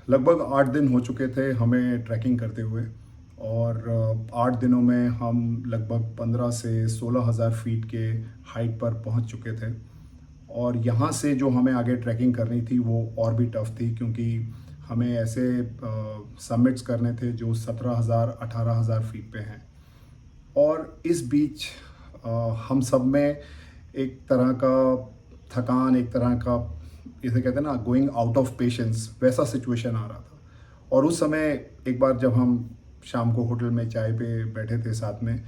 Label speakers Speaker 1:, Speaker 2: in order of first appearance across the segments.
Speaker 1: लगभग 8 दिन हो चुके थे हमें ट्रैकिंग करते हुए और 8 दिनों में हम लगभग 15 से 16,000 फीट के हाइट पर पहुंच चुके थे। और यहाँ से जो हमें आगे ट्रैकिंग करनी थी वो और भी टफ़ थी, क्योंकि हमें ऐसे समिट्स करने थे जो 17,000 18,000 फीट पे हैं। और इस बीच अ, हम सब में एक तरह का थकान, एक तरह का, इसे कहते हैं ना, गोइंग आउट ऑफ पेशेंस, वैसा सिचुएशन आ रहा था। और उस समय एक बार जब हम शाम को होटल में चाय पे बैठे थे साथ में,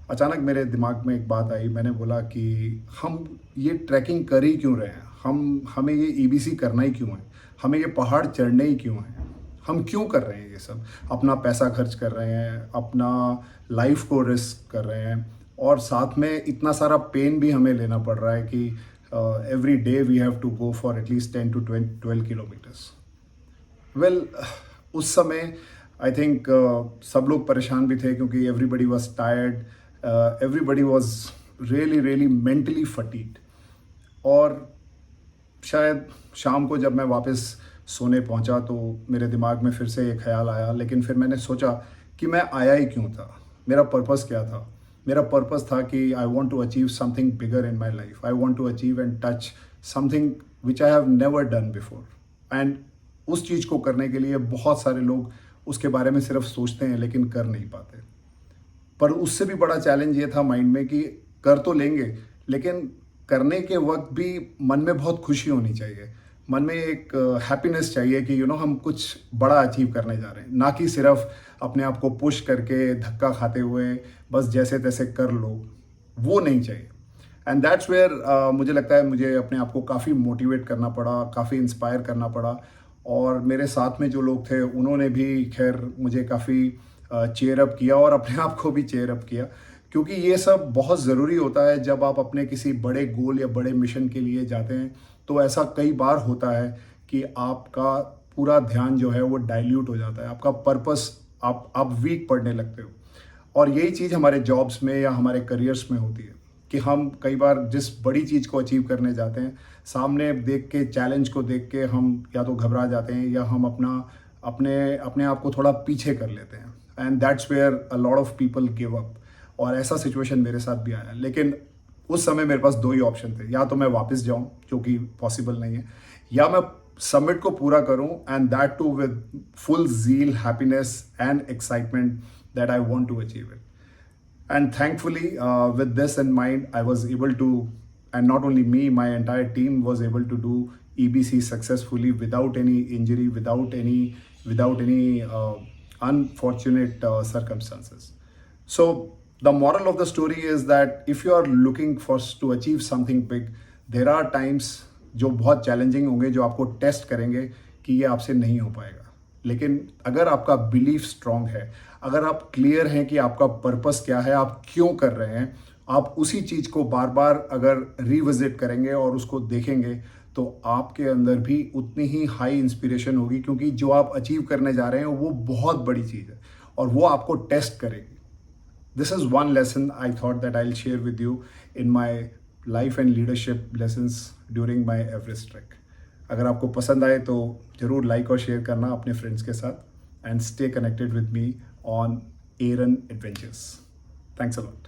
Speaker 1: अचानक मेरे दिमाग में एक बात आई। मैंने बोला कि हम ये ट्रैकिंग कर ही क्यों रहे हैं, हमें ये ईबीसी करना ही क्यों है, हमें ये पहाड़ चढ़ने ही क्यों है, हम क्यों कर रहे हैं ये सब, अपना पैसा खर्च कर रहे हैं, अपना लाइफ को रिस्क कर रहे हैं, और साथ में इतना सारा पेन भी हमें लेना पड़ रहा है कि every day we have to go for at least 10 to 12 kilometres. Well, उस समय आई थिंक सब लोग परेशान भी थे, क्योंकि everybody was tired, everybody was really really mentally fatigued. और शायद शाम को जब मैं वापस सोने पहुंचा तो मेरे दिमाग में फिर से ये ख्याल आया, लेकिन फिर मैंने सोचा कि मैं आया ही क्यों था, मेरा पर्पस क्या था। मेरा पर्पस था कि I want to achieve something bigger in my life, I want to achieve and touch something which I have never done before. And उस चीज़ को करने के लिए बहुत सारे लोग उसके बारे में सिर्फ सोचते हैं लेकिन कर नहीं पाते। पर उससे भी बड़ा चैलेंज ये था माइंड में कि कर तो लेंगे, लेकिन करने के वक्त भी मन में बहुत खुशी होनी चाहिए, मन में एक हैप्पीनेस चाहिए कि हम कुछ बड़ा अचीव करने जा रहे हैं, ना कि सिर्फ अपने आप को पुश करके धक्का खाते हुए बस जैसे तैसे कर लो, वो नहीं चाहिए। एंड दैट्स वेयर मुझे लगता है मुझे अपने आप को काफ़ी मोटिवेट करना पड़ा, काफ़ी इंस्पायर करना पड़ा। और मेरे साथ में जो लोग थे उन्होंने भी खैर मुझे काफ़ी चेयर अप किया और अपने आप को भी चेयर अप किया, क्योंकि ये सब बहुत ज़रूरी होता है जब आप अपने किसी बड़े गोल या बड़े मिशन के लिए जाते हैं। तो ऐसा कई बार होता है कि आपका पूरा ध्यान जो है वो डाइल्यूट हो जाता है, आपका पर्पस, आप वीक पड़ने लगते हो। और यही चीज़ हमारे जॉब्स में या हमारे करियर्स में होती है कि हम कई बार जिस बड़ी चीज़ को अचीव करने जाते हैं, सामने देख के, चैलेंज को देख के हम या तो घबरा जाते हैं या हम अपने अपने आप को थोड़ा पीछे कर लेते हैं। And that's where a lot of people give up. और ऐसा सिचुएशन मेरे साथ भी आया, लेकिन उस समय मेरे पास दो ही ऑप्शन थे, या तो मैं वापस जाऊं, जो कि पॉसिबल नहीं है, या मैं समिट को पूरा करूं, and that too with full zeal, happiness and excitement that I want to achieve it. And thankfully, with this in mind, I was able to, and not only me, my entire team was able to do EBC successfully without any injury, without any unfortunate circumstances. So the moral of the story is that if you are looking for to achieve something big, there are times जो बहुत challenging होंगे, जो आपको test करेंगे कि ये आपसे नहीं हो पाएगा। लेकिन अगर आपका बिलीफ स्ट्रांग है, अगर आप क्लियर हैं कि आपका पर्पस क्या है, आप क्यों कर रहे हैं, आप उसी चीज़ को बार बार अगर रिविजिट करेंगे और उसको देखेंगे, तो आपके अंदर भी उतनी ही हाई इंस्पिरेशन होगी, क्योंकि जो आप अचीव करने जा रहे हैं वो बहुत बड़ी चीज़ है और वो आपको टेस्ट करेगी। This is one lesson I thought that I'll share with you in my life and leadership lessons during my Everest trek. अगर आपको पसंद आए तो ज़रूर लाइक और शेयर करना अपने फ्रेंड्स के साथ, and stay connected with me on एरन एडवेंचर्स। Thanks a lot.